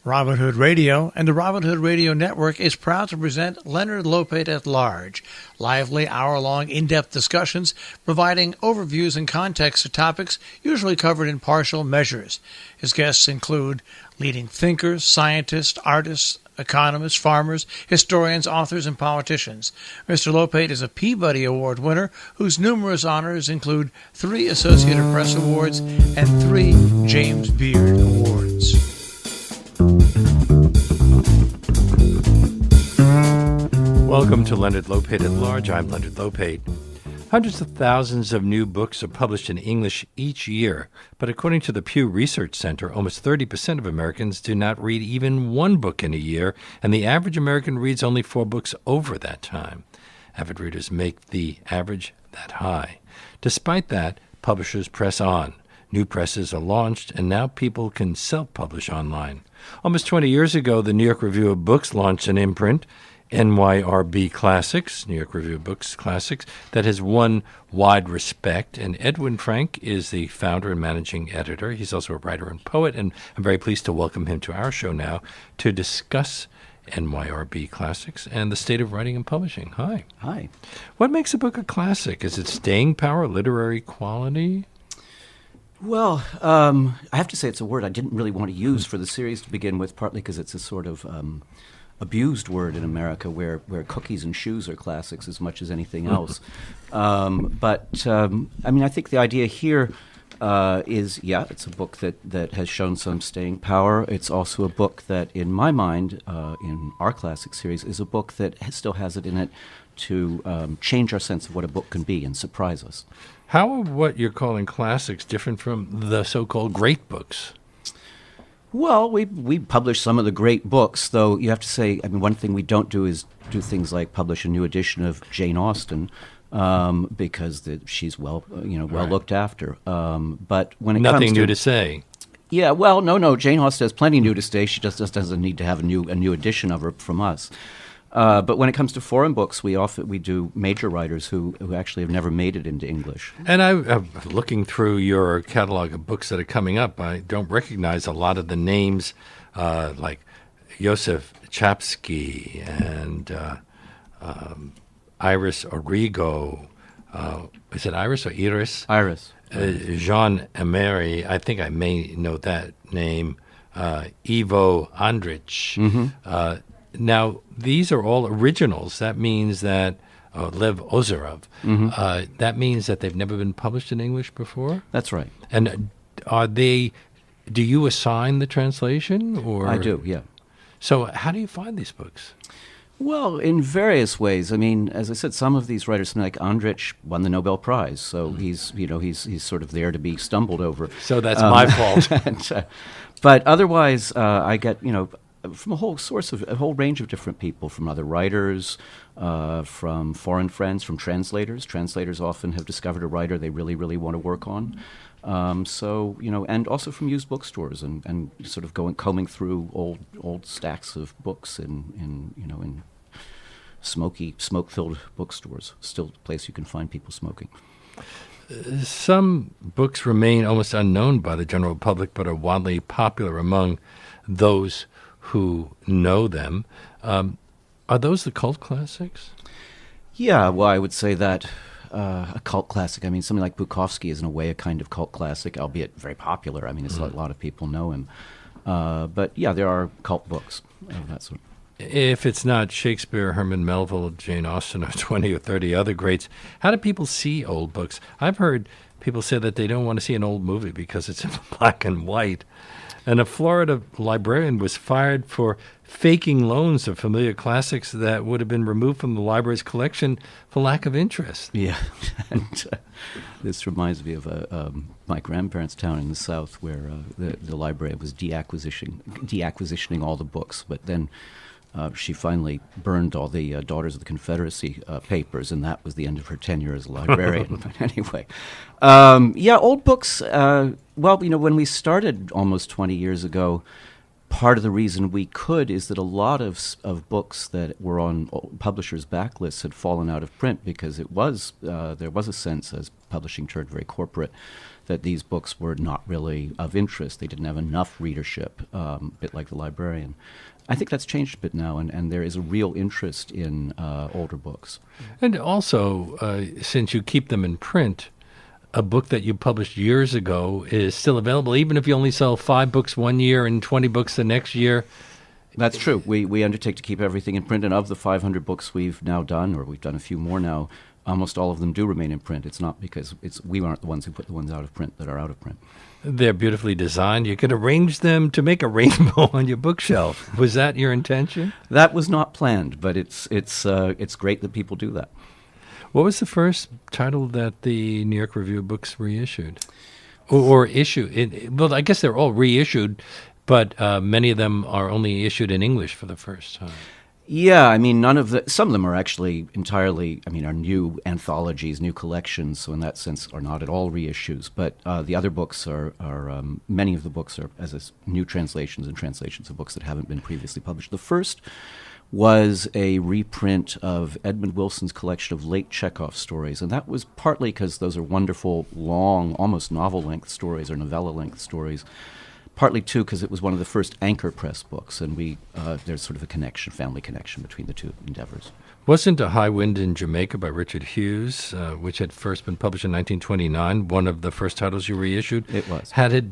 Robin Hood Radio and the Robin Hood Radio Network is proud to present Leonard Lopate at Large, lively hour-long in-depth discussions providing overviews and context to topics usually covered in partial measures. His guests include leading thinkers, scientists, artists, economists, farmers, historians, authors, and politicians. Mr. Lopate is a Peabody Award winner whose numerous honors include 3 Associated Press Awards and 3 James Beard Awards. Welcome to Leonard Lopate at Large. I'm Leonard Lopate. Hundreds of thousands of new books are published in English each year, but according to the Pew Research Center, almost 30% of Americans do not read even one book in a year, and the average American reads only 4 books over that time. Avid readers make the average that high. Despite that, publishers press on. New presses are launched, and now people can self-publish online. Almost 20 years ago, the New York Review of Books launched an imprint, NYRB Classics, New York Review of Books Classics, that has won wide respect. And Edwin Frank is the founder and managing editor. He's also a writer and poet, and I'm very pleased to welcome him to our show now to discuss NYRB Classics and the state of writing and publishing. Hi. Hi. What makes a book a classic? Is it staying power, literary quality? Well, I have to say it's a word I didn't really want to use for the series to begin with, partly because it's a sort of abused word in America where cookies and shoes are classics as much as anything else. I mean, I think the idea here is, it's a book that has shown some staying power. It's also a book that, in my mind, in our classic series, is a book that still has it in it to change our sense of what a book can be and surprise us. How are what you're calling classics different from the so-called great books? Well, we publish some of the great books, though you have to say, I mean, one thing we don't do is do things like publish a new edition of Jane Austen, because she's well looked after. But when it Nothing comes to new to say. Yeah, well, no, Jane Austen has plenty new to say. She just doesn't need to have a new edition of her from us. But when it comes to foreign books, we do major writers who actually have never made it into English. And I'm looking through your catalog of books that are coming up. I don't recognize a lot of the names, like Joseph Chapsky and Iris Origo. Is it Iris or Iris? Iris. Jean Emery. I think I may know that name. Ivo Andrich. Mm-hmm. Now, these are all originals. That means that, Lev Ozerov, that means that they've never been published in English before? That's right. And do you assign the translation? Or? I do, yeah. So how do you find these books? Well, in various ways. I mean, as I said, some of these writers, like Andrich, won the Nobel Prize, so he's sort of there to be stumbled over. So that's my fault. But otherwise, I get, from a whole range of different people, from other writers, from foreign friends, from translators. Translators often have discovered a writer they really, really want to work on. And also from used bookstores and sort of combing through old stacks of books in smoke-filled bookstores. Still a place you can find people smoking. Some books remain almost unknown by the general public, but are widely popular among those who know them. Are those the cult classics? Yeah, well, I would say that a cult classic. I mean, something like Bukowski is in a way a kind of cult classic, albeit very popular. I mean, a lot of people know him. But yeah, there are cult books of that sort. If it's not Shakespeare, Herman Melville, Jane Austen, or 20 or 30 other greats, how do people see old books? I've heard people say that they don't want to see an old movie because it's in black and white. And a Florida librarian was fired for faking loans of familiar classics that would have been removed from the library's collection for lack of interest. Yeah, and this reminds me of my grandparents' town in the South, where the library was deacquisitioning all the books, but then she finally burned all the Daughters of the Confederacy papers, and that was the end of her tenure as a librarian. But anyway, old books. When we started almost 20 years ago, part of the reason we could is that a lot of books that were on publishers' backlists had fallen out of print because there was a sense, as publishing turned very corporate, that these books were not really of interest. They didn't have enough readership, a bit like The Librarian. I think that's changed a bit now, and there is a real interest in older books. And also, since you keep them in print, a book that you published years ago is still available, even if you only sell 5 books one year and 20 books the next year. That's true. We undertake to keep everything in print, and of the 500 books we've now done, or we've done a few more now, almost all of them do remain in print. It's not because we aren't the ones who put the ones out of print that are out of print. They're beautifully designed. You could arrange them to make a rainbow on your bookshelf. Was that your intention? That was not planned, but it's great that people do that. What was the first title that the New York Review of Books reissued? Or issued? Well, I guess they're all reissued, but many of them are only issued in English for the first time. Yeah, I mean, some of them are actually entirely, are new anthologies, new collections, so in that sense are not at all reissues. But the other books are many of the books are new translations and translations of books that haven't been previously published. The first was a reprint of Edmund Wilson's collection of late Chekhov stories, and that was partly because those are wonderful, long, almost novel-length stories or novella-length stories. Partly, too, because it was one of the first Anchor Press books, and there's sort of a family connection between the two endeavors. Wasn't A High Wind in Jamaica by Richard Hughes, which had first been published in 1929, one of the first titles you reissued? It was. Had it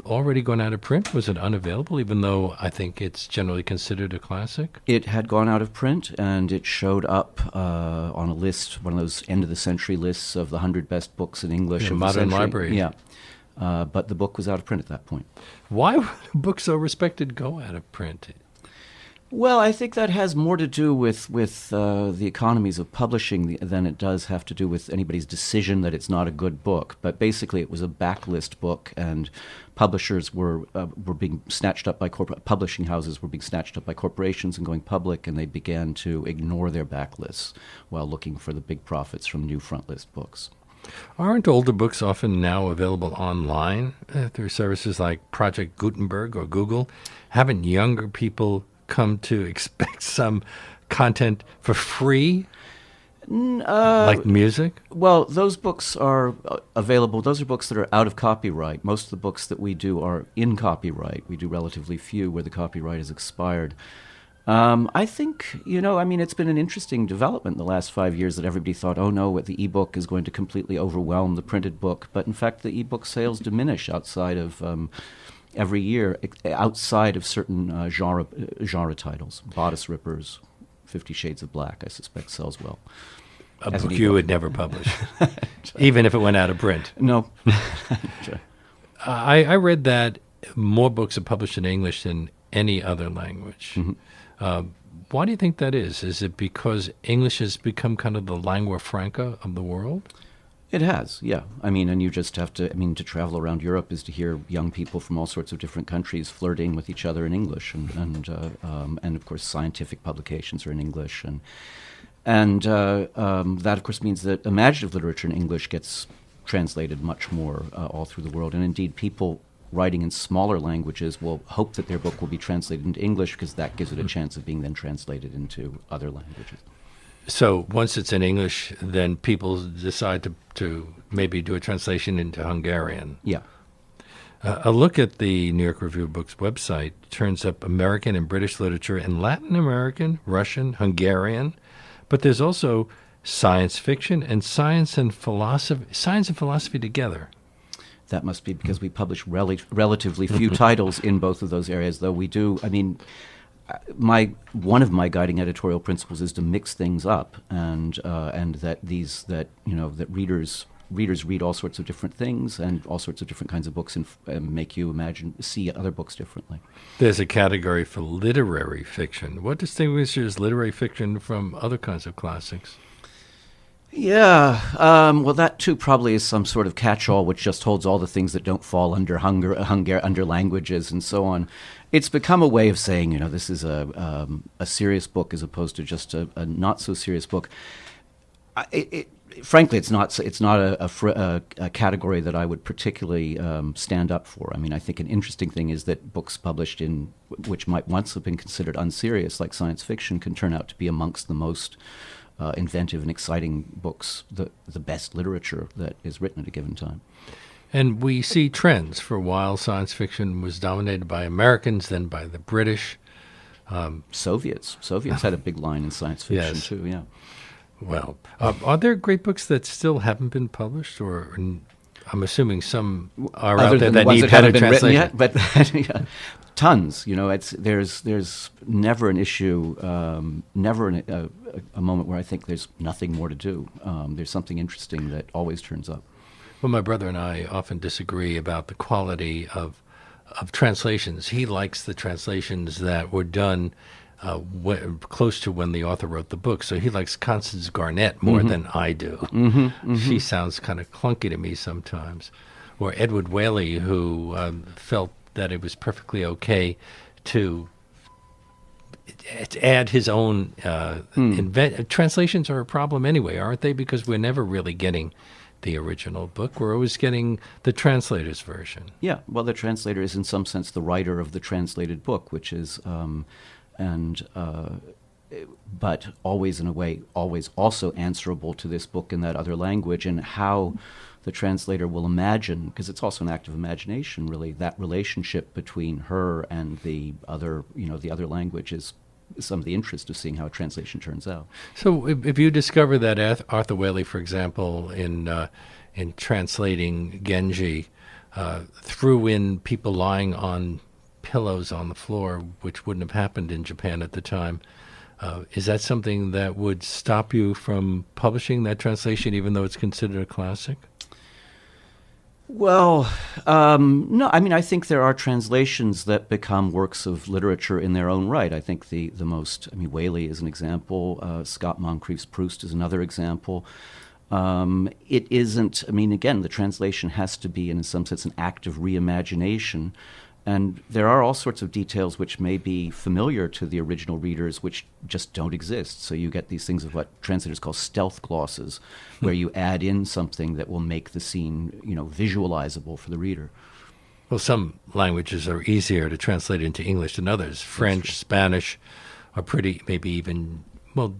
already gone out of print? Was it unavailable, even though I think it's generally considered a classic? It had gone out of print, and it showed up on a list, one of those end-of-the-century lists of the 100 best books in English of Modern the century. Library. Yeah. But the book was out of print at that point. Why would a book so respected go out of print? Well, I think that has more to do with the economies of publishing than it does have to do with anybody's decision that it's not a good book. But basically, it was a backlist book, and publishers were being snatched up by publishing houses were being snatched up by corporations and going public, and they began to ignore their backlists while looking for the big profits from new front list books. Aren't older books often now available online through services like Project Gutenberg or Google? Haven't younger people come to expect some content for free, like music? Well, those books are available. Those are books that are out of copyright. Most of the books that we do are in copyright. We do relatively few where the copyright has expired. I think, it's been an interesting development in the last 5 years that everybody thought, oh no, the e-book is going to completely overwhelm the printed book. But in fact, the e-book sales diminish outside of every year, outside of certain genre titles. Bodice Rippers, 50 Shades of Black, I suspect sells well. A book you would never publish, even if it went out of print. No. I read that more books are published in English than any other language. Mm-hmm. Why do you think that is? Is it because English has become kind of the lingua franca of the world? It has, yeah. And you just have to, to travel around Europe is to hear young people from all sorts of different countries flirting with each other in English. And of course, scientific publications are in English. And that, of course, means that imaginative literature in English gets translated much more all through the world. And indeed, people writing in smaller languages will hope that their book will be translated into English because that gives it a chance of being then translated into other languages. So once it's in English, then people decide to maybe do a translation into Hungarian. Yeah. A look at the New York Review of Books website turns up American and British literature in Latin American, Russian, Hungarian, but there's also science fiction and science and philosophy together. That must be because we publish relatively few titles in both of those areas, though we do. One of my guiding editorial principles is to mix things up, and that readers read all sorts of different things and all sorts of different kinds of books, and make you see other books differently. There's a category for literary fiction. What distinguishes literary fiction from other kinds of classics? Yeah, well, that too probably is some sort of catch-all which just holds all the things that don't fall under under languages and so on. It's become a way of saying, this is a serious book as opposed to just a not so serious book. Frankly, it's not a category that I would particularly stand up for. I think an interesting thing is that books published in which might once have been considered unserious, like science fiction, can turn out to be amongst the most inventive and exciting books, the best literature that is written at a given time. And we see trends. For a while, science fiction was dominated by Americans, then by the British. Soviets had a big line in science fiction Yes. too. Yeah. Well, are there great books that still haven't been published, or I'm assuming some are Other out there than the that ones need that haven't better been written translation? yet, but yeah, tons. There's never an issue, never a moment where I think there's nothing more to do. There's something interesting that always turns up. Well, my brother and I often disagree about the quality of translations. He likes the translations that were done close to when the author wrote the book. So he likes Constance Garnett more than I do. She sounds kind of clunky to me sometimes. Or Edward Whaley, who felt that it was perfectly okay to add his own translations are a problem anyway, aren't they? Because we're never really getting the original book. We're always getting the translator's version. Yeah, well, the translator is in some sense the writer of the translated book, which is, but always in a way, always also answerable to this book in that other language, and how the translator will imagine, because it's also an act of imagination, really, that relationship between her and the other, the other language is some of the interest of seeing how a translation turns out. So if you discover that Arthur Whaley, for example, in translating Genji, threw in people lying on pillows on the floor, which wouldn't have happened in Japan at the time, is that something that would stop you from publishing that translation, even though it's considered a classic? Well, no. I mean, I think there are translations that become works of literature in their own right. I think the most, Whaley is an example. Scott Moncrief's Proust is another example. It isn't, again, the translation has to be, in some sense, an act of reimagination. And there are all sorts of details which may be familiar to the original readers which just don't exist. So you get these things of what translators call stealth glosses, where you add in something that will make the scene, visualizable for the reader. Well, some languages are easier to translate into English than others. French, Spanish are pretty, maybe even,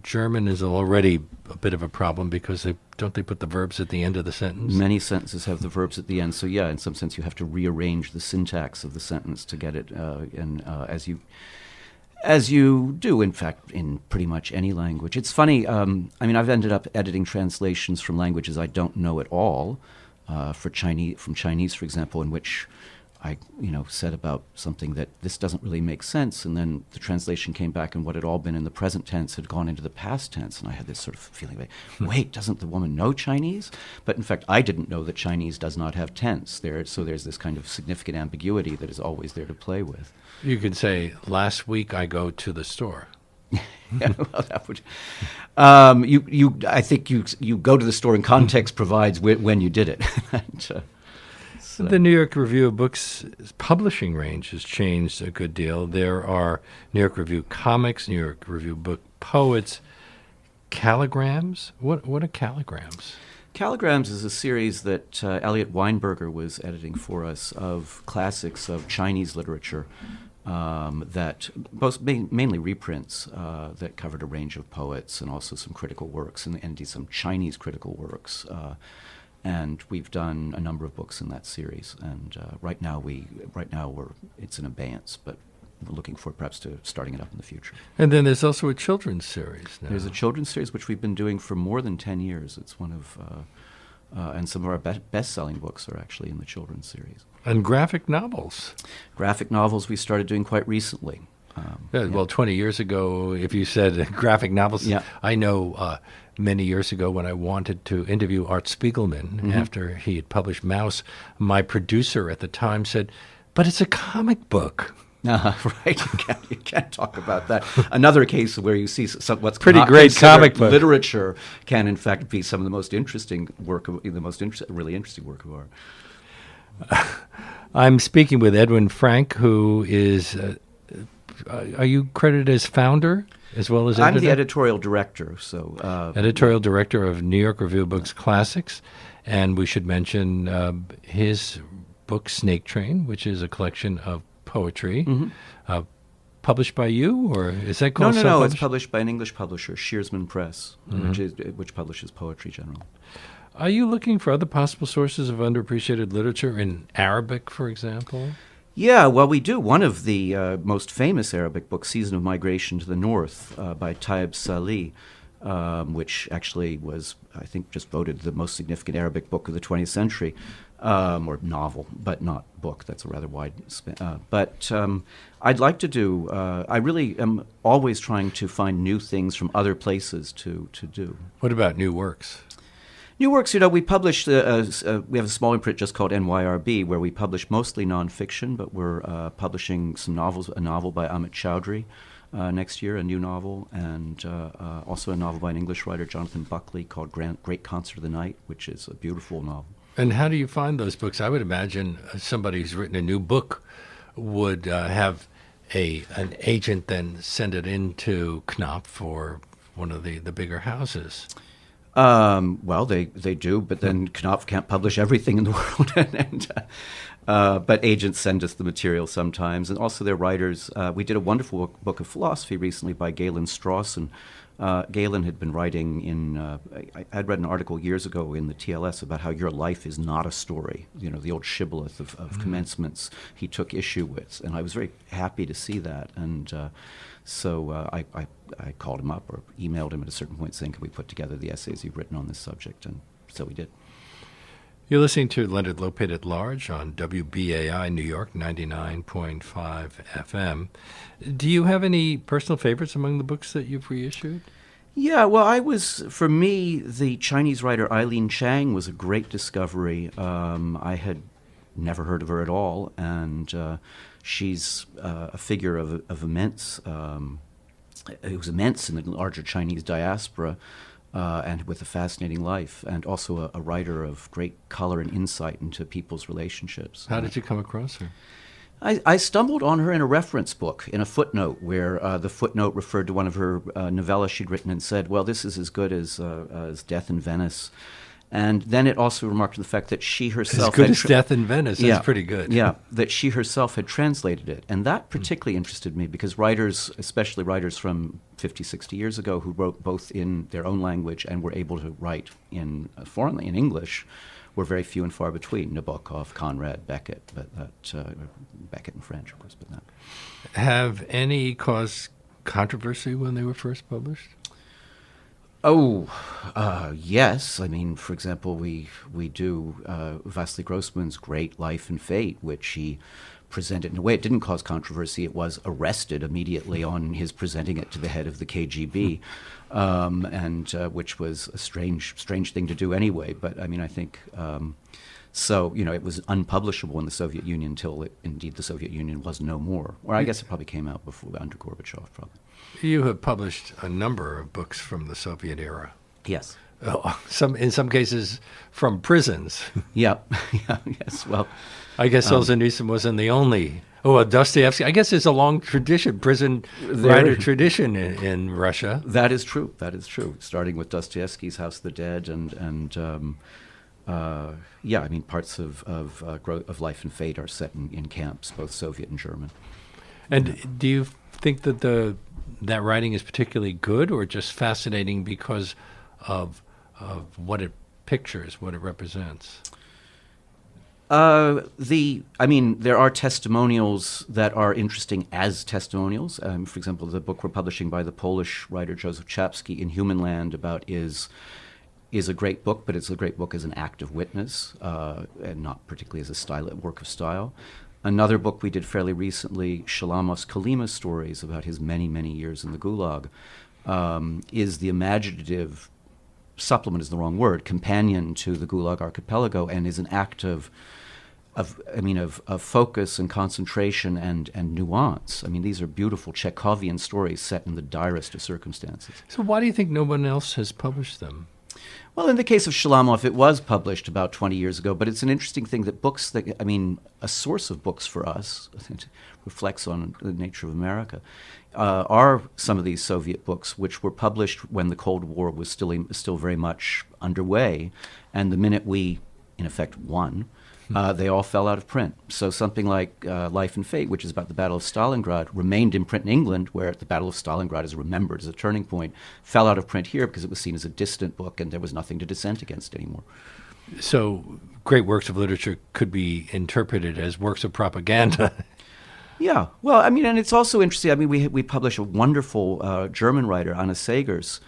German is already a bit of a problem because don't they put the verbs at the end of the sentence? Many sentences have the verbs at the end. So yeah, in some sense you have to rearrange the syntax of the sentence to get it as you do, in fact, in pretty much any language. It's funny, I've ended up editing translations from languages I don't know at all, from Chinese, for example, in which I, said about something that this doesn't really make sense, and then the translation came back and what had all been in the present tense had gone into the past tense, and I had this sort of feeling like, wait, doesn't the woman know Chinese? But in fact, I didn't know that Chinese does not have tense there, so there's this kind of significant ambiguity that is always there to play with. You could say, last week I go to the store. Yeah, well, that would. I think you go to the store and context provides when you did it. And, the New York Review of Books publishing range has changed a good deal. There are New York Review comics, New York Review book poets, calligrams. What are calligrams? Calligrams is a series that Elliot Weinberger was editing for us of classics of Chinese literature that mainly reprints that covered a range of poets and also some critical works and some Chinese critical works. And we've done a number of books in that series, and right now it's in abeyance, but we're looking forward perhaps to starting it up in the future. And then there's also a children's series now. There's a children's series which we've been doing for more than 10 years. It's one of, and some of our best-selling books are actually in the children's series. And graphic novels. Graphic novels we started doing quite recently. Well, 20 years ago, if you said graphic novels, I know many years ago when I wanted to interview Art Spiegelman after he had published Mouse, my producer at the time said, but it's a comic book. Right, you can't talk about that. Another case where you see what's pretty great comic book literature can in fact be some of the most interesting work, really interesting work of art. I'm speaking with Edwin Frank, who is, are you credited as founder as well as editor? I'm the editorial director. So editorial director of New York Review of Books Classics, and we should mention his book Snake Train, which is a collection of poetry, published by you, or is that called? No. It's published by an English publisher, Shearsman Press, which publishes poetry generally. Are you looking for other possible sources of underappreciated literature in Arabic, for example? Yeah, well, we do. One of the most famous Arabic books, Season of Migration to the North, by Taib Salih, which actually was, I think, just voted the most significant Arabic book of the 20th century, or novel, but not book. That's a rather wide but I'd like to do, I really am always trying to find new things from other places to do. What about new works? New works, we publish, we have a small imprint just called NYRB, where we publish mostly nonfiction, but we're publishing some novels, a novel by Amit Chowdhury next year, a new novel, and also a novel by an English writer, Jonathan Buckley, called Great Concert of the Night, which is a beautiful novel. And how do you find those books? I would imagine somebody who's written a new book would have an agent then send it into Knopf or one of the bigger houses. Well, they do, but then Knopf can't publish everything in the world. But agents send us the material sometimes. And also they're writers. We did a wonderful book of philosophy recently by Galen Strawson. Galen had been writing I'd read an article years ago in the TLS about how your life is not a story. The old shibboleth of commencements he took issue with. And I was very happy to see that. And so I called him up or emailed him at a certain point saying, can we put together the essays you've written on this subject? And so we did. You're listening to Leonard Lopate at Large on WBAI New York 99.5 FM. Do you have any personal favorites among the books that you've reissued? Yeah, well, for me, the Chinese writer Eileen Chang was a great discovery. I had never heard of her at all, and she's a figure of immense, it was immense in the larger Chinese diaspora, and with a fascinating life, and also a writer of great color and insight into people's relationships. How did you come across her? I stumbled on her in a reference book, in a footnote, where the footnote referred to one of her novellas she'd written and said, well, this is as good as Death in Venice. And then it also remarked on the fact that she herself... As good as Death in Venice, that's pretty good. Yeah, that she herself had translated it. And that particularly interested me because writers, especially writers from 50, 60 years ago who wrote both in their own language and were able to write in in English, were very few and far between. Nabokov, Conrad, Beckett, Beckett in French, of course, but not. Have any caused controversy when they were first published? Oh, yes. I mean, for example, we do Vasily Grossman's Great Life and Fate, which he presented in a way it didn't cause controversy. It was arrested immediately on his presenting it to the head of the KGB, and which was a strange thing to do anyway. But I mean, I think so. It was unpublishable in the Soviet Union until indeed the Soviet Union was no more. Or I guess it probably came out before under Gorbachev, probably. You have published a number of books from the Soviet era. Yes. In some cases from prisons. Yeah. Yes. Well, I guess Solzhenitsyn wasn't the only. Dostoevsky. I guess there's a long prison writer tradition in Russia. That is true. Starting with Dostoevsky's House of the Dead and I mean, parts of Life and Fate are set in camps, both Soviet and German. And do you think that that writing is particularly good or just fascinating because of what it pictures, what it represents? There are testimonials that are interesting as testimonials. For example, the book we're publishing by the Polish writer Joseph Chapsky, In Human Land, is a great book, but it's a great book as an act of witness, and not particularly as a work of style. Another book we did fairly recently, Shalamos Kalima's stories about his many, many years in the Gulag, is the imaginative supplement is the wrong word, companion to the Gulag Archipelago, and is an act of focus and concentration and nuance. I mean, these are beautiful Chekhovian stories set in the direst of circumstances. So why do you think no one else has published them? Well, in the case of Shalamov, it was published about 20 years ago, but it's an interesting thing that a source of books for us, I think, reflects on the nature of America, are some of these Soviet books, which were published when the Cold War was still very much underway, and the minute we, in effect, won, They all fell out of print. So something like Life and Fate, which is about the Battle of Stalingrad, remained in print in England, where the Battle of Stalingrad is remembered as a turning point, fell out of print here because it was seen as a distant book and there was nothing to dissent against anymore. So great works of literature could be interpreted as works of propaganda. Yeah, well, I mean, and it's also interesting. I mean, we publish a wonderful German writer, Anna Sagers.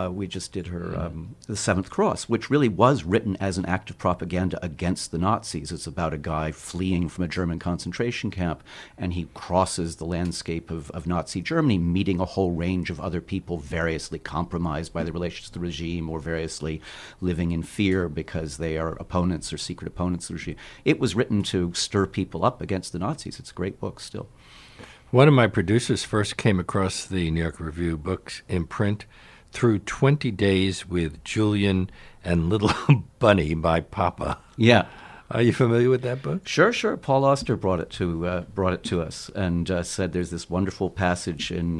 We just did her The Seventh Cross, which really was written as an act of propaganda against the Nazis. It's about a guy fleeing from a German concentration camp, and he crosses the landscape of Nazi Germany, meeting a whole range of other people variously compromised by the relations to the regime or variously living in fear because they are opponents or secret opponents of the regime. It was written to stir people up against the Nazis. It's a great book still. One of my producers first came across the New York Review books in print through 20 Days with Julian and Little Bunny by Papa. Yeah. Are you familiar with that book? Sure. Paul Auster brought it to us and said there's this wonderful passage in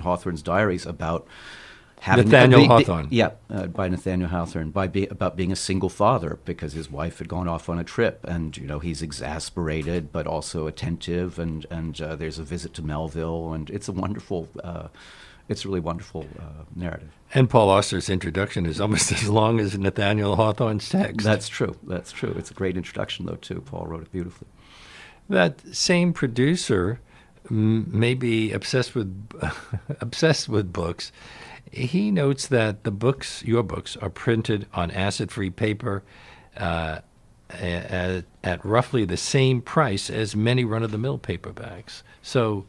Hawthorne's diaries about having Nathaniel Hawthorne. By Nathaniel Hawthorne, about being a single father because his wife had gone off on a trip, and he's exasperated but also attentive, and there's a visit to Melville, and it's a wonderful. It's a really wonderful narrative. And Paul Auster's introduction is almost as long as Nathaniel Hawthorne's text. That's true. It's a great introduction, though, too. Paul wrote it beautifully. That same producer may be obsessed with books. He notes that your books, are printed on acid-free paper at roughly the same price as many run-of-the-mill paperbacks. So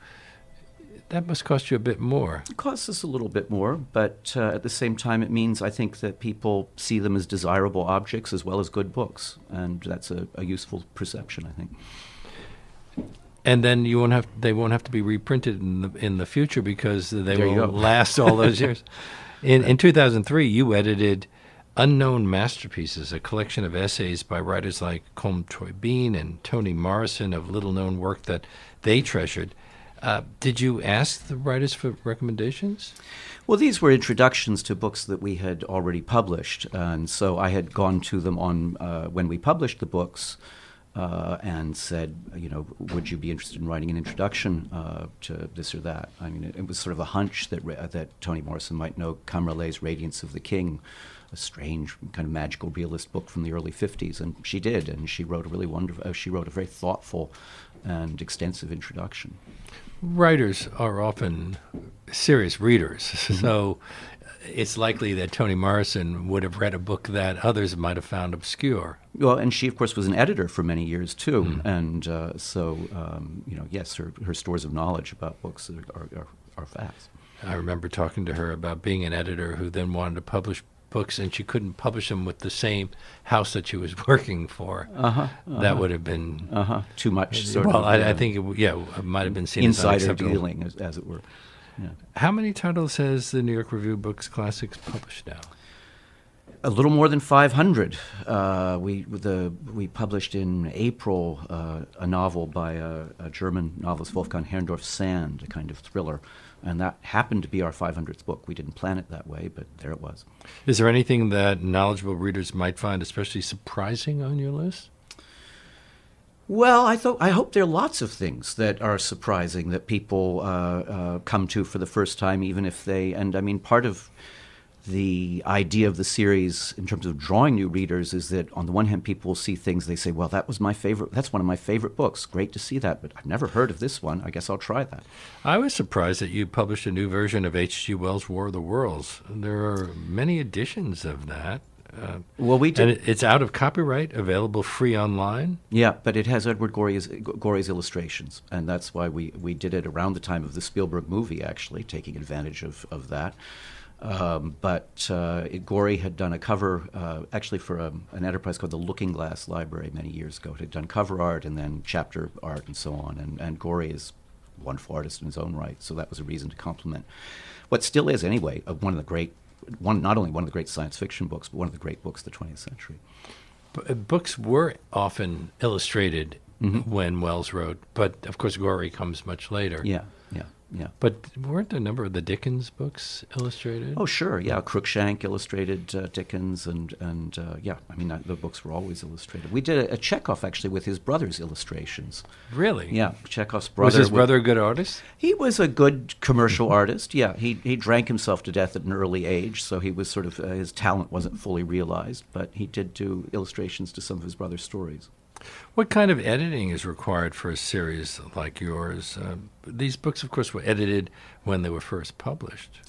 that must cost you a bit more. It costs us a little bit more, but at the same time, it means I think that people see them as desirable objects as well as good books, and that's a useful perception, I think. And then they won't have to be reprinted in the future because they will last all those years. In 2003, you edited Unknown Masterpieces, a collection of essays by writers like Colm Toybeen and Toni Morrison of little-known work that they treasured. Did you ask the writers for recommendations? Well, these were introductions to books that we had already published, and so I had gone to them when we published the books and said, would you be interested in writing an introduction to this or that? I mean, it was sort of a hunch that Toni Morrison might know Camrale's Radiance of the King, a strange kind of magical realist book from the early 50s, and she did, and she wrote a very thoughtful and extensive introduction. Writers are often serious readers, so it's likely that Toni Morrison would have read a book that others might have found obscure. Well, and she, of course, was an editor for many years, too, and yes, her stores of knowledge about books are vast. I remember talking to her about being an editor who then wanted to publish books, and she couldn't publish them with the same house that she was working for. That would have been too much. I think it might have been seen insider as unacceptable. dealing, as it were. Yeah. How many titles has the New York Review Books Classics published now? A little more than 500. We published in April a novel by a German novelist, Wolfgang Herrndorf Sand, a kind of thriller. And that happened to be our 500th book. We didn't plan it that way, but there it was. Is there anything that knowledgeable readers might find especially surprising on your list? Well, I hope there are lots of things that are surprising that people come to for the first time, even if part of the idea of the series in terms of drawing new readers is that on the one hand, people will see things, they say, well, that's one of my favorite books. Great to see that, but I've never heard of this one. I guess I'll try that. I was surprised that you published a new version of H.G. Wells' War of the Worlds. There are many editions of that. Well, we did. And it's out of copyright, available free online? Yeah, but it has Edward Gorey's illustrations, and that's why we did it around the time of the Spielberg movie, actually, taking advantage of that. But Gorey had done a cover, actually for an enterprise called the Looking Glass Library many years ago. It had done cover art and then chapter art and so on, and Gorey is a wonderful artist in his own right, so that was a reason to compliment. What still is, anyway, not only one of the great science fiction books, but one of the great books of the 20th century. Books were often illustrated when Wells wrote, but of course Gorey comes much later. Yeah. yeah. But weren't a number of the Dickens books illustrated? Oh, sure, yeah. Cruikshank illustrated Dickens, and yeah, I mean, the books were always illustrated. We did a Chekhov, actually, with his brother's illustrations. Really? Yeah, Chekhov's brother. Was his brother a good artist? He was a good commercial artist, yeah. He drank himself to death at an early age, so he was sort of, his talent wasn't fully realized, but he did do illustrations to some of his brother's stories. What kind of editing is required for a series like yours? These books, of course, were edited when they were first published.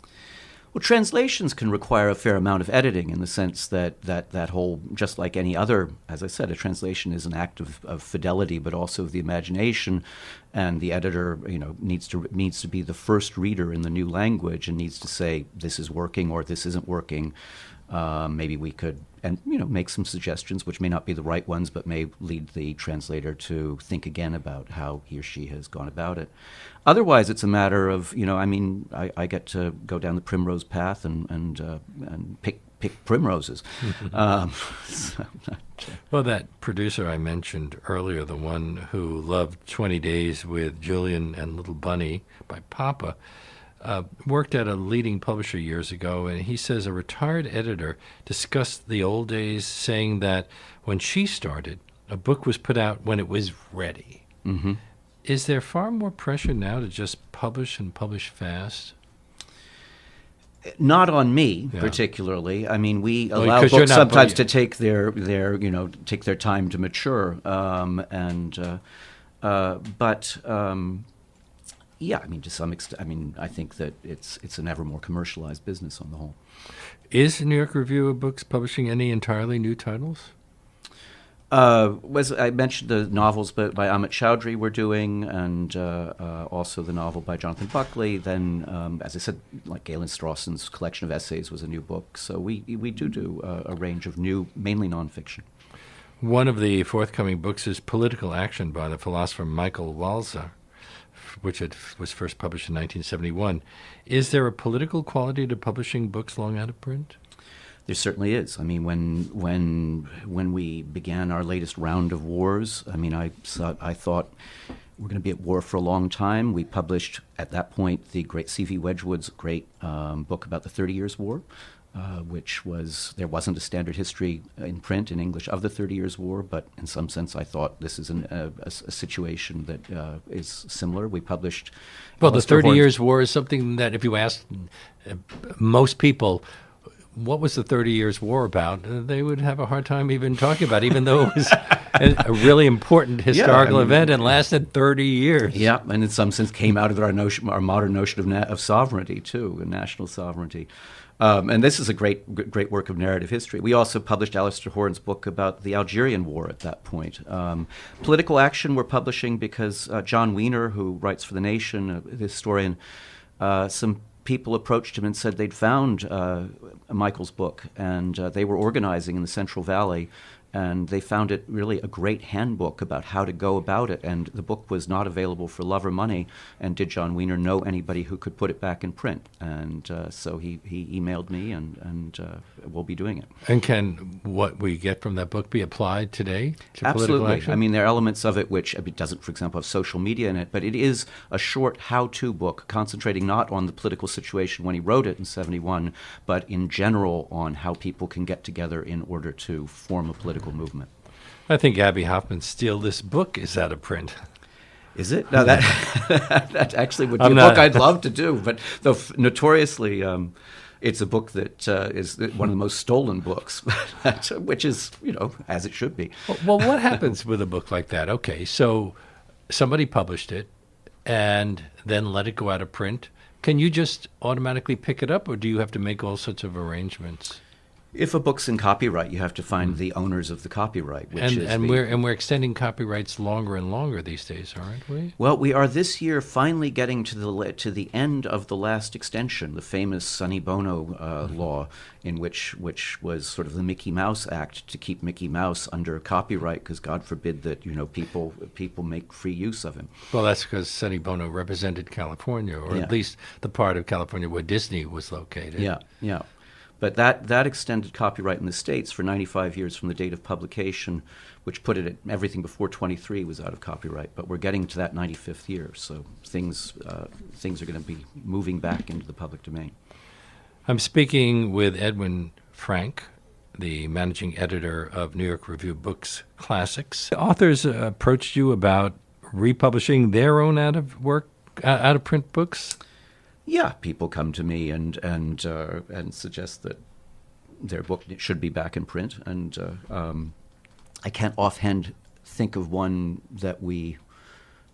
Well, translations can require a fair amount of editing in the sense that whole, just like any other, as I said, a translation is an act of fidelity, but also of the imagination, and the editor, needs to be the first reader in the new language and needs to say, this is working or this isn't working. Maybe we could, make some suggestions, which may not be the right ones, but may lead the translator to think again about how he or she has gone about it. Otherwise, it's a matter of, I get to go down the primrose path and pick primroses. Well, that producer I mentioned earlier, the one who loved 20 Days with Julian and Little Bunny by Papa, worked at a leading publisher years ago, and he says a retired editor discussed the old days, saying that when she started, a book was put out when it was ready. Mm-hmm. Is there far more pressure now to just publish and publish fast? Not on me, particularly. I mean, we allow books sometimes to take their time to mature, yeah, I mean, to some extent, I think that it's an ever more commercialized business on the whole. Is New York Review of Books publishing any entirely new titles? I mentioned the novels by Amit Chaudhry we're doing, and also the novel by Jonathan Buckley. Then, as I said, like Galen Strawson's collection of essays was a new book. So we do a range of new, mainly nonfiction. One of the forthcoming books is Political Action by the philosopher Michael Walzer, which was first published in 1971. Is there a political quality to publishing books long out of print? There certainly is. I mean, when we began our latest round of wars, I thought we're going to be at war for a long time. We published, at that point, the great C.V. Wedgwood's great book about the 30 Years' War, which there wasn't a standard history in print in English of the 30 Years' War, but in some sense I thought this is a situation that is similar. We published... Well, the 30 Years' War is something that if you ask most people, what was the 30 Years' War about, they would have a hard time even talking about it, even though it was a really important historical event and lasted 30 years. Yeah, and in some sense came out of our modern notion of sovereignty, too, and national sovereignty. And this is a great work of narrative history. We also published Alistair Horn's book about the Algerian War at that point. Political Action we're publishing because John Wiener, who writes for The Nation, a historian, some people approached him and said they'd found Michael's book, and they were organizing in the Central Valley, and they found it really a great handbook about how to go about it, and the book was not available for love or money, and did John Wiener know anybody who could put it back in print? And so he emailed me, and we'll be doing it. And can what we get from that book be applied today to Absolutely. political action? I mean, there are elements of it which it doesn't, for example, have social media in it, but it is a short how-to book concentrating not on the political situation when he wrote it in 1971, but in general on how people can get together in order to form a political movement. I think Abby Hoffman's Steal This Book is out of print. Is it? No, that actually would be a book I'd love to do, but though notoriously it's a book that is one of the most stolen books, which is, as it should be. Well, what happens with a book like that? Okay, so somebody published it and then let it go out of print. Can you just automatically pick it up, or do you have to make all sorts of arrangements? If a book's in copyright, you have to find the owners of the copyright, we're extending copyrights longer and longer these days, aren't we? Well, we are this year finally getting to the end of the last extension, the famous Sonny Bono law, in which was sort of the Mickey Mouse Act to keep Mickey Mouse under copyright, because God forbid that people make free use of him. Well, that's because Sonny Bono represented California, or at least the part of California where Disney was located. Yeah. But that extended copyright in the States for 95 years from the date of publication, which put it at everything before 23 was out of copyright. But we're getting to that 95th year, so things are going to be moving back into the public domain. I'm speaking with Edwin Frank, the managing editor of New York Review Books Classics. Authors approached you about republishing their own out-of-print books? Yeah, people come to me and suggest that their book should be back in print, and I can't offhand think of one that we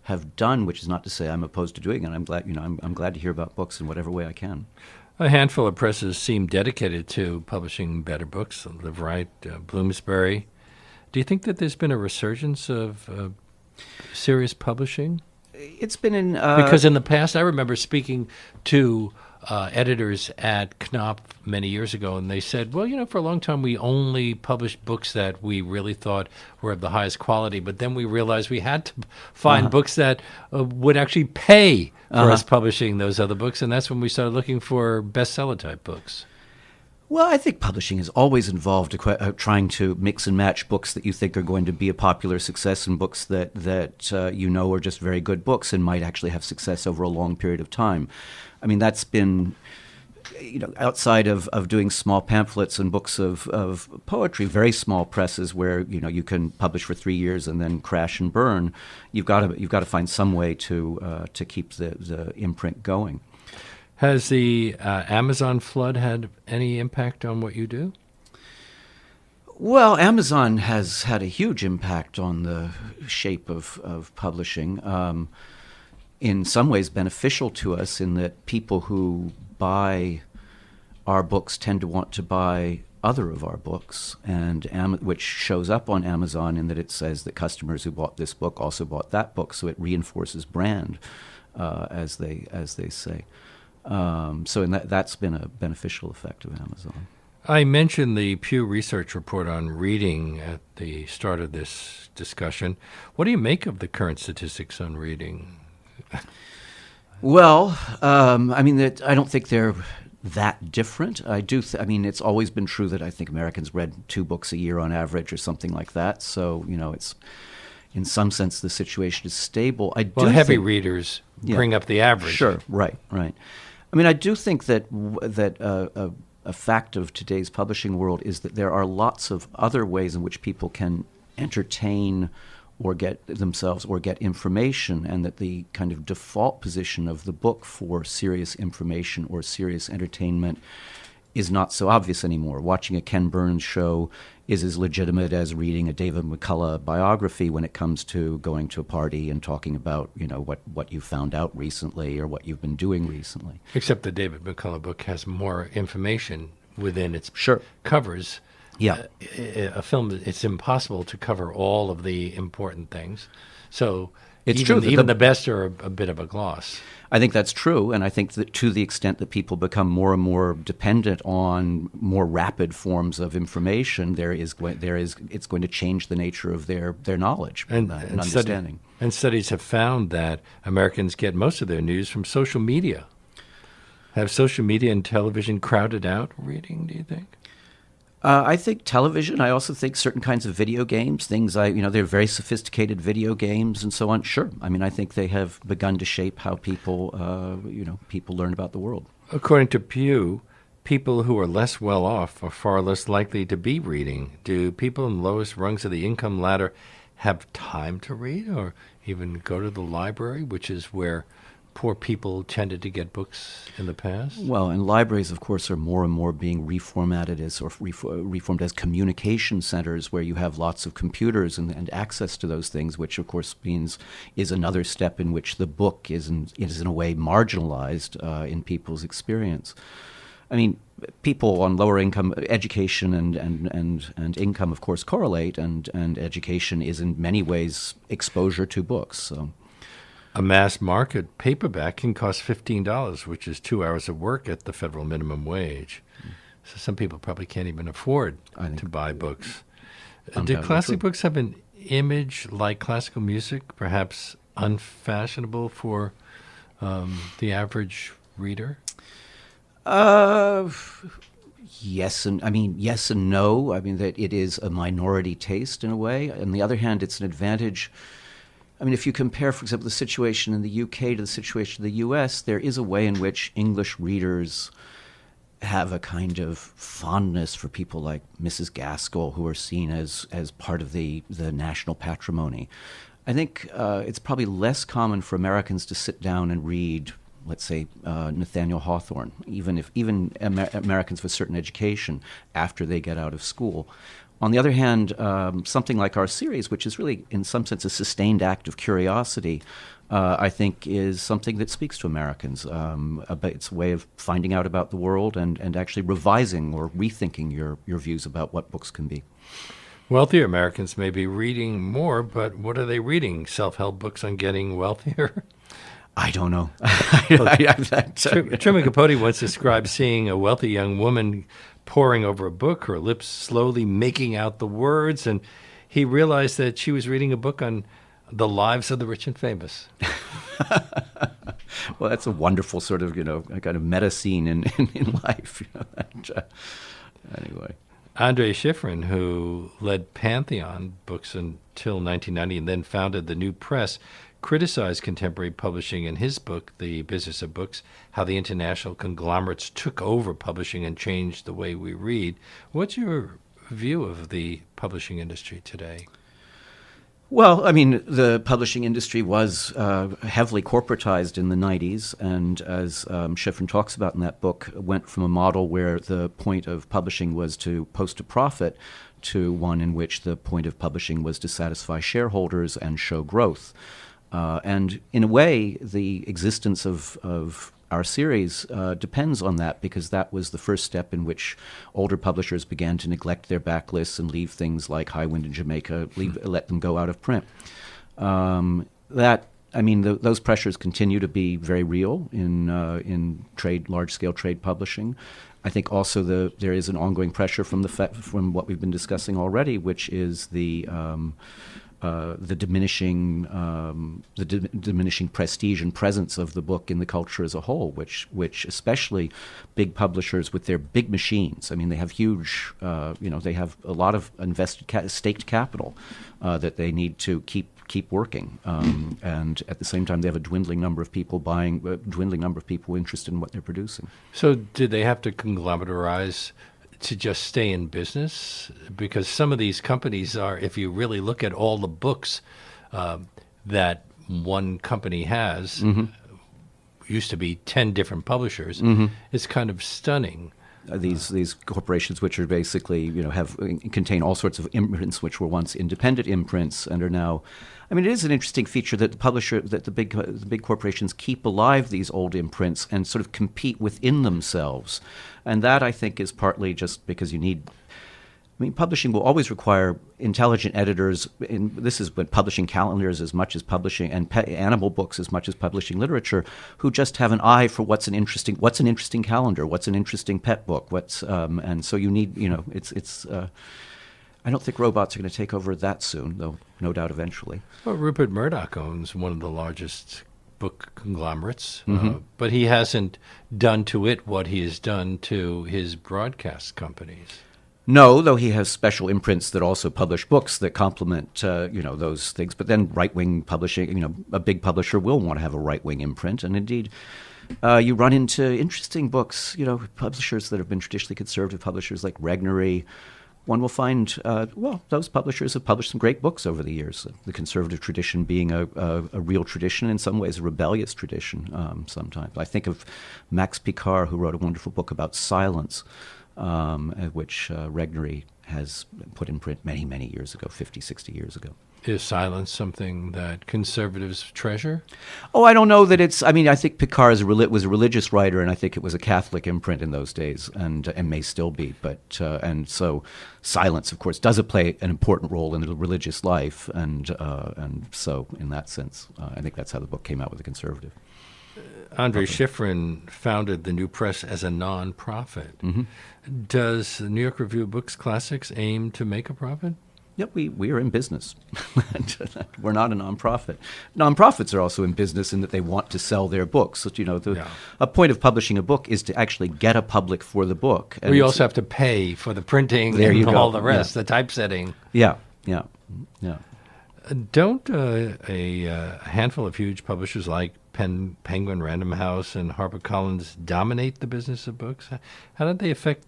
have done, which is not to say I'm opposed to doing it. I'm glad, I'm glad to hear about books in whatever way I can. A handful of presses seem dedicated to publishing better books. Live Right, Bloomsbury. Do you think that there's been a resurgence of serious publishing? It's been in because in the past, I remember speaking to editors at Knopf many years ago, and they said, well, for a long time we only published books that we really thought were of the highest quality, but then we realized we had to find books that would actually pay for us publishing those other books, and that's when we started looking for bestseller type books. Well, I think publishing is always involved trying to mix and match books that you think are going to be a popular success and books that are just very good books and might actually have success over a long period of time. I mean, that's been, outside of doing small pamphlets and books of poetry, very small presses where, you can publish for 3 years and then crash and burn. You've got to find some way to keep the imprint going. Has the Amazon flood had any impact on what you do? Well, Amazon has had a huge impact on the shape of publishing. In some ways beneficial to us in that people who buy our books tend to want to buy other of our books, and which shows up on Amazon in that it says that customers who bought this book also bought that book, so it reinforces brand, as they say. So that's been a beneficial effect of Amazon. I mentioned the Pew Research report on reading at the start of this discussion. What do you make of the current statistics on reading? Well, I don't think they're that different. It's always been true that I think Americans read 2 books a year on average or something like that. So, it's in some sense the situation is stable. Heavy readers bring up the average. Sure, right. I do think that a fact of today's publishing world is that there are lots of other ways in which people can entertain or get themselves or get information, and that the kind of default position of the book for serious information or serious entertainment is not so obvious anymore. Watching a Ken Burns show is as legitimate as reading a David McCullough biography when it comes to going to a party and talking about, what you found out recently or what you've been doing recently. Except the David McCullough book has more information within its covers. Yeah. A film, it's impossible to cover all of the important things. So it's true. Even the best are a bit of a gloss. I think that's true, and I think that to the extent that people become more and more dependent on more rapid forms of information, it's going to change the nature of their knowledge and understanding. And studies have found that Americans get most of their news from social media. Have social media and television crowded out reading, do you think? I think television. I also think certain kinds of video games, they're very sophisticated video games and so on. Sure. I think they have begun to shape how people learn about the world. According to Pew, people who are less well off are far less likely to be reading. Do people in the lowest rungs of the income ladder have time to read or even go to the library, which is where poor people tended to get books in the past? Well, and libraries, of course, are more and more being reformed as communication centers where you have lots of computers and access to those things, which, of course, is another step in which the book is in a way marginalized in people's experience. People on lower income, education and income, of course, correlate, and education is in many ways exposure to books. So. A mass market paperback can cost $15, which is 2 hours of work at the federal minimum wage. So some people probably can't even afford to buy books. Do classic books have an image like classical music, perhaps unfashionable for the average reader? Yes and no. I mean that it is a minority taste in a way. On the other hand, it's an advantage. I mean, if you compare, for example, the situation in the UK to the situation in the US, there is a way in which English readers have a kind of fondness for people like Mrs. Gaskell, who are seen as part of the national patrimony. I think it's probably less common for Americans to sit down and read, let's say, Nathaniel Hawthorne, even Americans with certain education after they get out of school. On the other hand, something like our series, which is really, in some sense, a sustained act of curiosity, I think is something that speaks to Americans. It's a way of finding out about the world and actually revising or rethinking your views about what books can be. Wealthier Americans may be reading more, but what are they reading? Self-help books on getting wealthier? I don't know. Truman Capote once described seeing a wealthy young woman poring over a book, her lips slowly making out the words, and he realized that she was reading a book on the lives of the rich and famous. Well, that's a wonderful sort of, kind of meta scene in life. Anyway. Andre Schifrin, who led Pantheon Books until 1990 and then founded the New Press, criticized contemporary publishing in his book, The Business of Books, how the international conglomerates took over publishing and changed the way we read. What's your view of the publishing industry today? Well, I mean, the publishing industry was heavily corporatized in the 90s, and as Schifrin talks about in that book, went from a model where the point of publishing was to post a profit to one in which the point of publishing was to satisfy shareholders and show growth. And in a way, the existence of our series depends on that, because that was the first step in which older publishers began to neglect their backlists and leave things like High Wind in Jamaica, let them go out of print. Those pressures continue to be very real in large-scale trade publishing. I think also there is an ongoing pressure from what we've been discussing already, which is the diminishing prestige and presence of the book in the culture as a whole, which especially big publishers with their big machines. I mean, they have huge, they have a lot of invested staked capital that they need to keep working, and at the same time, they have a dwindling number of people interested in what they're producing. So, did they have to conglomeratize to just stay in business? Because some of these companies are, if you really look at all the books that one company has, used to be 10 different publishers, it's kind of stunning. These corporations, which are basically, contain all sorts of imprints, which were once independent imprints and are now. I mean, it is an interesting feature that the big corporations keep alive these old imprints and sort of compete within themselves, and that I think is partly just because you need. I mean, publishing will always require intelligent editors, and this is what publishing calendars as much as publishing and animal books as much as publishing literature, who just have an eye for what's an interesting calendar, what's an interesting pet book, and so you need, it's. I don't think robots are going to take over that soon, though no doubt eventually. Well, Rupert Murdoch owns one of the largest book conglomerates, but he hasn't done to it what he has done to his broadcast companies. No, though he has special imprints that also publish books that complement, those things. But then right-wing publishing, a big publisher will want to have a right-wing imprint. And indeed, you run into interesting books, publishers that have been traditionally conservative, publishers like Regnery. One will find, those publishers have published some great books over the years. The conservative tradition being a real tradition, in some ways a rebellious tradition sometimes. I think of Max Picard, who wrote a wonderful book about silence, which Regnery has put in print many, many years ago, 50, 60 years ago. Is silence something that conservatives treasure? Oh, I don't know that it's. I mean, I think Picard was a religious writer, and I think it was a Catholic imprint in those days, and may still be. But and so, silence, of course, does play an important role in the religious life, and so in that sense, I think that's how the book came out with a conservative. Andre Schifrin founded the New Press as a non-profit. Does the New York Review of Books Classics aim to make a profit? Yeah, we are in business. We're not a nonprofit. Nonprofits are also in business in that they want to sell their books. So, a point of publishing a book is to actually get a public for the book. And you also have to pay for the printing and all the rest, the typesetting. Yeah. Don't a handful of huge publishers like Penguin, Random House, and HarperCollins dominate the business of books? How do they affect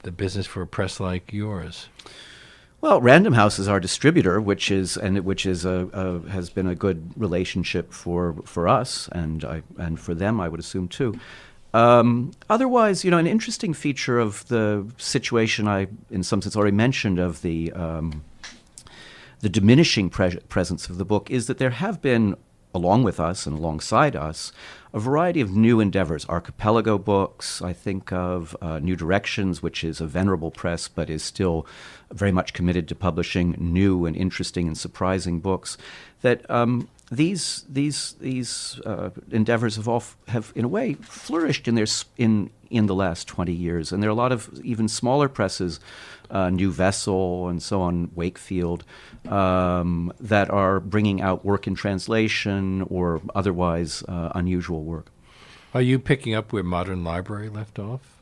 the business for a press like yours? Well, Random House is our distributor, which has been a good relationship for us and for them, I would assume too. Otherwise, an interesting feature of the situation I, in some sense, already mentioned of the diminishing presence of the book is that there have been, along with us and alongside us, a variety of new endeavors. Archipelago Books, I think of New Directions, which is a venerable press but is still very much committed to publishing new and interesting and surprising books. That these endeavors have in a way flourished in the last 20 years, and there are a lot of even smaller presses, New Vessel and so on, Wakefield, that are bringing out work in translation or otherwise unusual work. Are you picking up where Modern Library left off?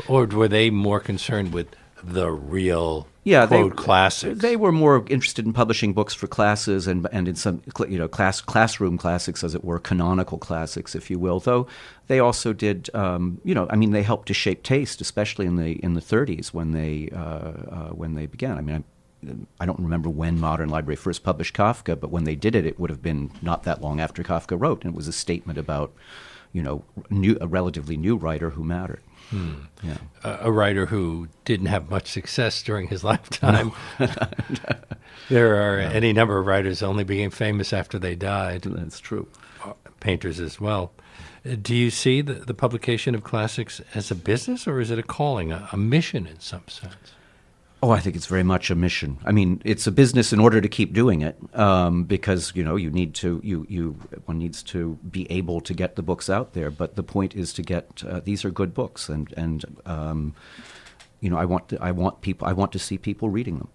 Or were they more concerned with the real quote classics? They were more interested in publishing books for classes and in some classroom classics, as it were, canonical classics, if you will. Though they also did, they helped to shape taste, especially in the 30s when they began. I don't remember when Modern Library first published Kafka, but when they did it would have been not that long after Kafka wrote, and it was a statement about, a relatively new writer who mattered. Yeah. A writer who didn't have much success during his lifetime. No. There are any number of writers only became famous after they died. That's true. Painters as well. Do you see the publication of classics as a business, or is it a calling, a mission in some sense? Oh, I think it's very much a mission. It's a business in order to keep doing it, because one needs to be able to get the books out there. But the point is to get these are good books, and I want to see people reading them.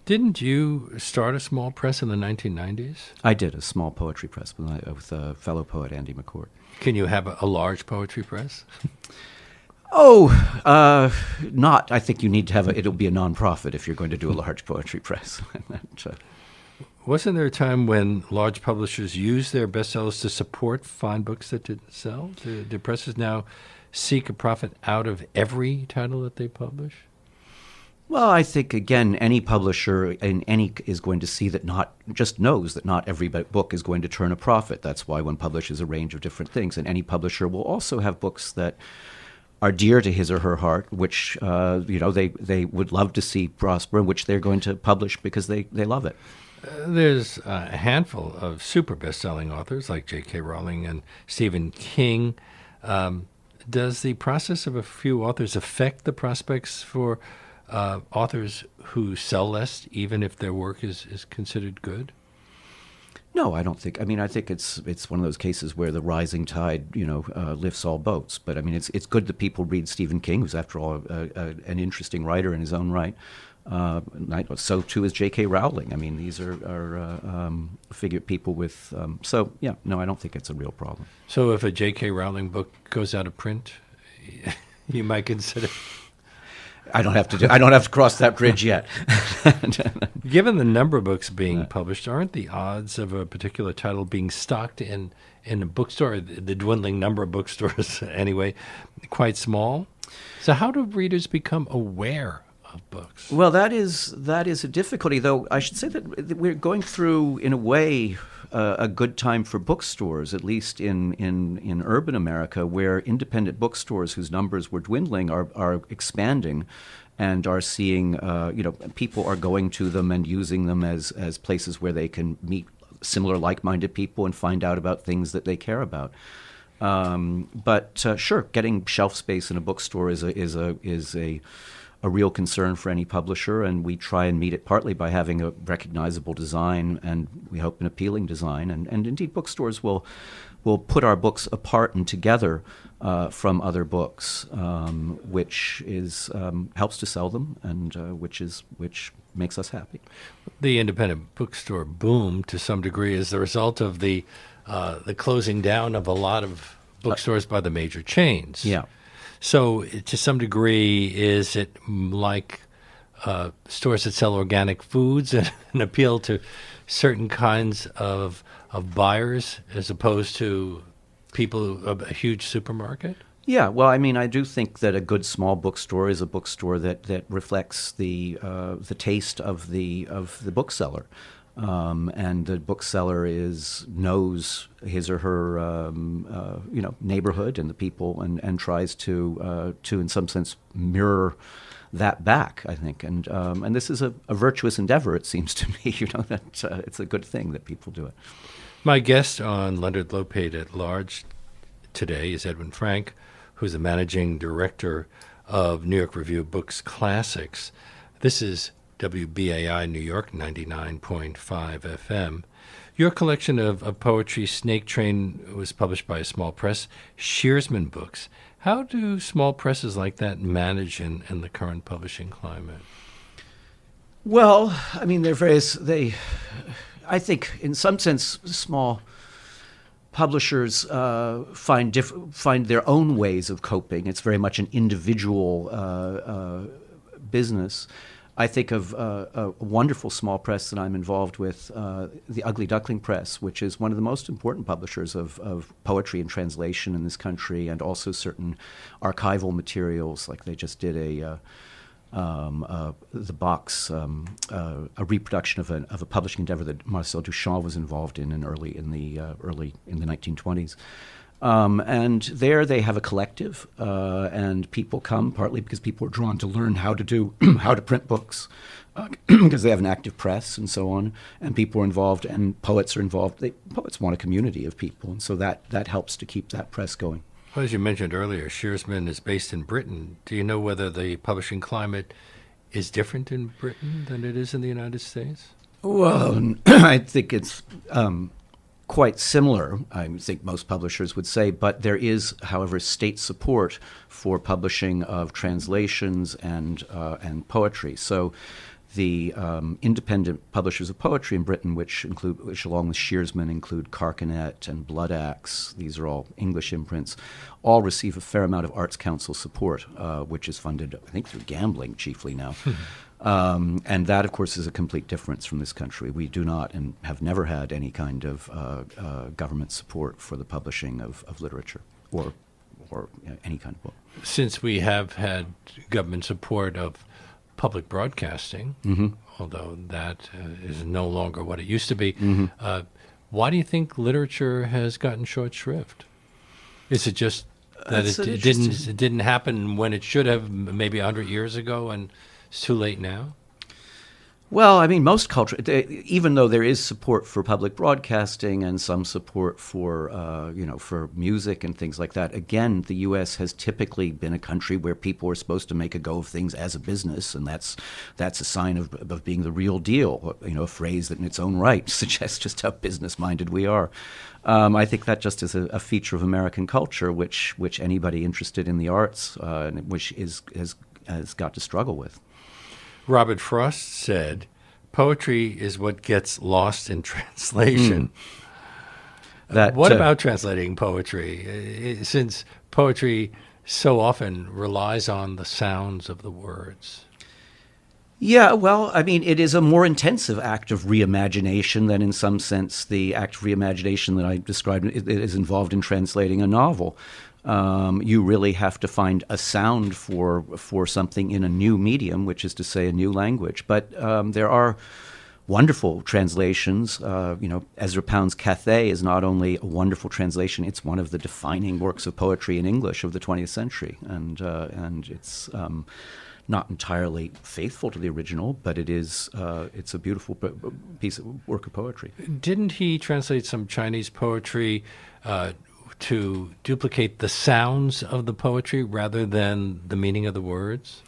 Didn't you start a small press in the 1990s? I did, a small poetry press with a fellow poet, Andy McCord. Can you have a large poetry press? Not. I think you need to have it'll be a nonprofit if you're going to do a large poetry press. Wasn't there a time when large publishers used their bestsellers to support fine books that didn't sell? Do presses now seek a profit out of every title that they publish? Well, I think, again, any publisher is going to see that knows that not every book is going to turn a profit. That's why one publishes a range of different things. And any publisher will also have books that are dear to his or her heart, which they would love to see prosper, which they're going to publish because they love it. There's a handful of super best-selling authors like J.K. Rowling and Stephen King. Does the process of a few authors affect the prospects for authors who sell less, even if their work is considered good? No, I don't think. I think it's one of those cases where the rising tide, lifts all boats. But it's good that people read Stephen King, who's after all an interesting writer in his own right. So too is J.K. Rowling. These are figure people with. I don't think it's a real problem. So if a J.K. Rowling book goes out of print, you might consider. I don't have to cross that bridge yet. Given the number of books being published, aren't the odds of a particular title being stocked in a bookstore, the dwindling number of bookstores anyway, quite small? So how do readers become aware of books? Well, that is a difficulty, though. I should say that we're going through, in a way, a good time for bookstores, at least in urban America, where independent bookstores whose numbers were dwindling are expanding, and are seeing people are going to them and using them as places where they can meet similar like-minded people and find out about things that they care about. But sure, getting shelf space in a bookstore is a real concern for any publisher, and we try and meet it partly by having a recognizable design, and we hope an appealing design. And indeed, bookstores will will put our books apart and together from other books, which is helps to sell them, and which makes us happy. The independent bookstore boom, to some degree, is the result of the closing down of a lot of bookstores by the major chains. Yeah. So, to some degree, is it like stores that sell organic foods and appeal to certain kinds of buyers as opposed to people of a huge supermarket? Yeah, well, I mean, I do think that a good small bookstore is a bookstore that reflects the taste of the bookseller, and the bookseller knows his or her neighborhood and the people, and tries to in some sense mirror that back, I think, and this is a virtuous endeavor. It seems to me, that it's a good thing that people do it. My guest on Leonard Lopate at Large today is Edwin Frank, who's the managing director of New York Review Books Classics. This is WBAI New York 99.5 FM. Your collection of poetry, Snake Train, was published by a small press, Shearsman Books. How do small presses like that manage in the current publishing climate? Well, I mean, I think in some sense, small publishers find their own ways of coping. It's very much an individual business. I think of a wonderful small press that I'm involved with, the Ugly Duckling Press, which is one of the most important publishers of poetry and translation in this country, and also certain archival materials. Like they just did the box, a reproduction of a publishing endeavor that Marcel Duchamp was involved in early in the 1920s. And there they have a collective, and people come partly because people are drawn to learn how to print books, because they have an active press and so on, and people are involved, and poets are involved. Poets want a community of people, and so that helps to keep that press going. Well, as you mentioned earlier, Shearsman is based in Britain. Do you know whether the publishing climate is different in Britain than it is in the United States? Well, I think it's quite similar, I think most publishers would say, but there is, however, state support for publishing of translations and poetry. So the independent publishers of poetry in Britain, which along with Shearsman include Carcanet and Blood Axe, these are all English imprints, all receive a fair amount of Arts Council support, which is funded, I think, through gambling chiefly now. And that, of course, is a complete difference from this country. We do not and have never had any kind of government support for the publishing of literature or any kind of book. Since we have had government support of public broadcasting, although that is no longer what it used to be, why do you think literature has gotten short shrift? Is it just that it didn't happen when it should have, maybe 100 years ago, and it's too late now? Well, I mean, most culture, even though there is support for public broadcasting and some support for, for music and things like that, again, the U.S. has typically been a country where people are supposed to make a go of things as a business, and that's a sign of being the real deal. A phrase that in its own right suggests just how business-minded we are. I think that just is a feature of American culture, which anybody interested in the arts, which has got to struggle with. Robert Frost said, poetry is what gets lost in translation. What about translating poetry, since poetry so often relies on the sounds of the words? Yeah, well, I mean, it is a more intensive act of reimagination than, in some sense, the act of reimagination that I described is involved in translating a novel. You really have to find a sound for something in a new medium, which is to say a new language. But there are wonderful translations. Ezra Pound's Cathay is not only a wonderful translation, it's one of the defining works of poetry in English of the 20th century. And it's not entirely faithful to the original, but it's a beautiful piece of work of poetry. Didn't he translate some Chinese poetry to duplicate the sounds of the poetry rather than the meaning of the words?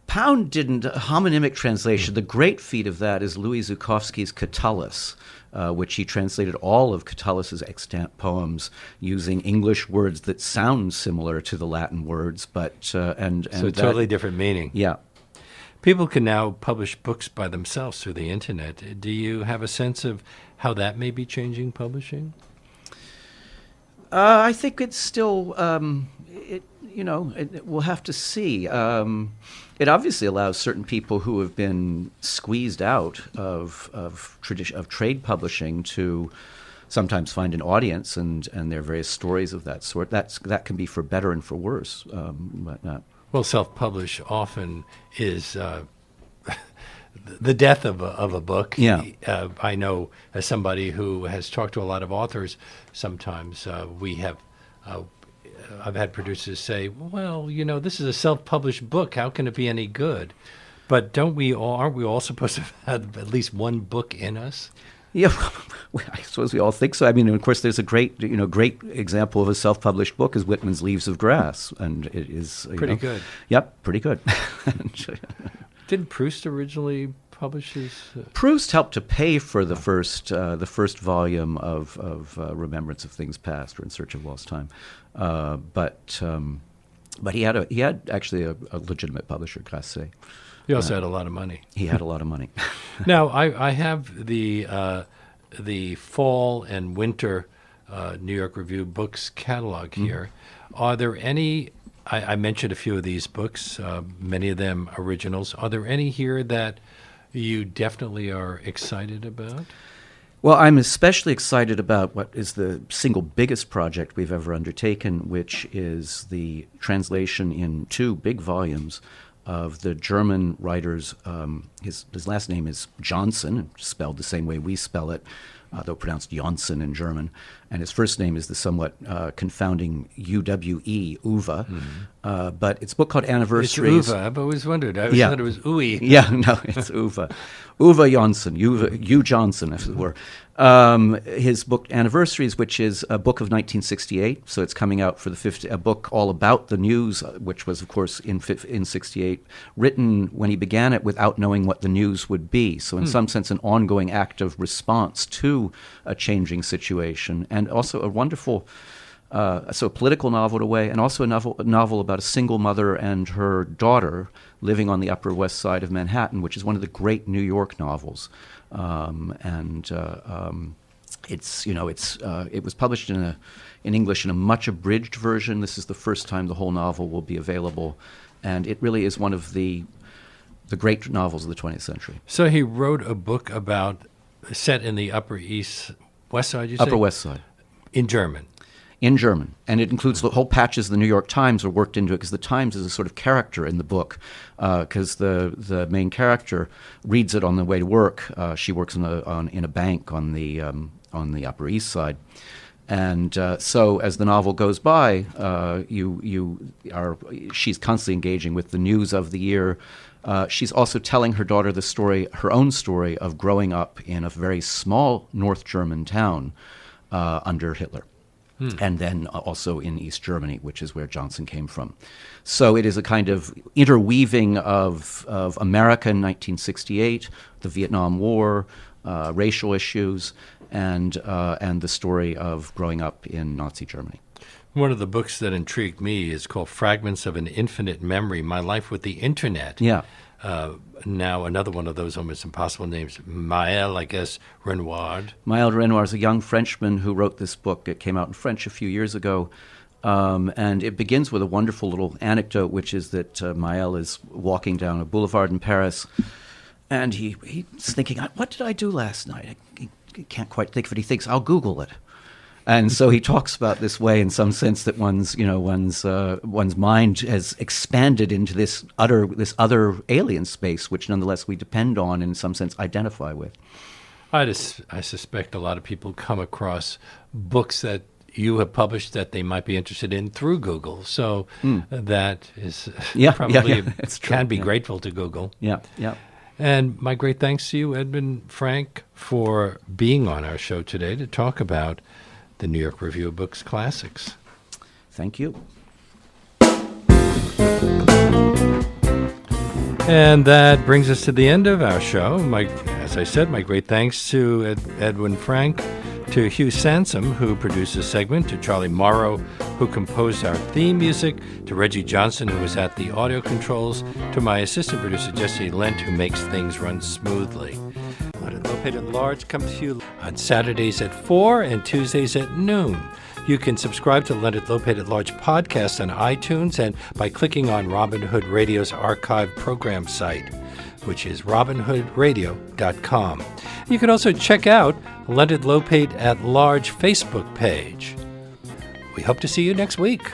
Pound didn't. Homonymic translation. The great feat of that is Louis Zukofsky's Catullus, which he translated all of Catullus's extant poems using English words that sound similar to the Latin words, but so totally different meaning. Yeah. People can now publish books by themselves through the internet. Do you have a sense of how that may be changing publishing? I think it's still. We'll have to see. It obviously allows certain people who have been squeezed out of trade publishing to sometimes find an audience, and there are various stories of that sort. That can be for better and for worse. Well, self-publish often is the death of a book. Yeah. I know, as somebody who has talked to a lot of authors, sometimes I've had producers say, well, this is a self-published book. How can it be any good? But aren't we all supposed to have at least one book in us? Yeah, I suppose we all think so. I mean, of course, there's a great example of a self-published book is Whitman's Leaves of Grass, and it is pretty good. Yep, pretty good. Didn't Proust originally publish his? Proust helped to pay for the first volume of Remembrance of Things Past, or In Search of Lost Time, but he had actually a legitimate publisher, Grasset. He also had a lot of money. He had a lot of money. Now, I have the fall and winter New York Review books catalog here. Are there any? I mentioned a few of these books, many of them originals. Are there any here that you definitely are excited about? Well, I'm especially excited about what is the single biggest project we've ever undertaken, which is the translation in 2 big volumes of the German writer's, his last name is Johnson, spelled the same way we spell it, though pronounced Janssen in German. And his first name is the somewhat confounding Uwe, Uwe. But it's a book called Anniversaries. It's Uwe. I've always wondered. I always thought it was Uwe. Yeah, no, it's Uwe. Uwe Janssen, Uwe Johnson, if it were. His book Anniversaries, which is a book of 1968, so it's coming out for a book all about the news, which was, of course, in 68, written when he began it without knowing what the news would be. So in some sense, an ongoing act of response to a changing situation, and also a wonderful, a political novel in a way, and also a novel about a single mother and her daughter living on the Upper West Side of Manhattan, which is one of the great New York novels. It was published in English in a much abridged version. This is the first time the whole novel will be available, and it really is one of the great novels of the 20th century. So he wrote a book set in the Upper West Side, you say? Upper West Side. In German. In German. And it includes the whole patches of the New York Times are worked into it, because the Times is a sort of character in the book, because the main character reads it on the way to work. She works in a bank on the Upper East Side. And so as the novel goes by, she's constantly engaging with the news of the year. She's also telling her daughter her own story of growing up in a very small North German town under Hitler. And then also in East Germany, which is where Johnson came from. So it is a kind of interweaving of America in 1968, the Vietnam War, racial issues, and the story of growing up in Nazi Germany. One of the books that intrigued me is called Fragments of an Infinite Memory, My Life with the Internet. Yeah. Now another one of those almost impossible names, Maël, I guess, Renoir. Maël Renoir is a young Frenchman who wrote this book. It came out in French a few years ago. And it begins with a wonderful little anecdote, which is that Maël is walking down a boulevard in Paris, and he's thinking, what did I do last night? He can't quite think of it. He thinks, I'll Google it. And so he talks about this way, in some sense, that one's mind has expanded into this other alien space, which nonetheless we depend on, and in some sense identify with. I suspect a lot of people come across books that you have published that they might be interested in through Google. So that is probably can be grateful to Google. Yeah, yeah. And my great thanks to you, Edwin Frank, for being on our show today to talk about the New York Review of Books Classics. Thank you. And that brings us to the end of our show. As I said, my great thanks to Edwin Frank, to Hugh Sansom, who produced this segment, to Charlie Morrow, who composed our theme music, to Reggie Johnson, who was at the audio controls, to my assistant producer, Jesse Lent, who makes things run smoothly. Leonard Lopate at Large comes to you on Saturdays at 4 and Tuesdays at noon. You can subscribe to Leonard Lopate at Large podcast on iTunes and by clicking on Robin Hood Radio's archive program site, which is robinhoodradio.com. You can also check out Leonard Lopate at Large Facebook page. We hope to see you next week.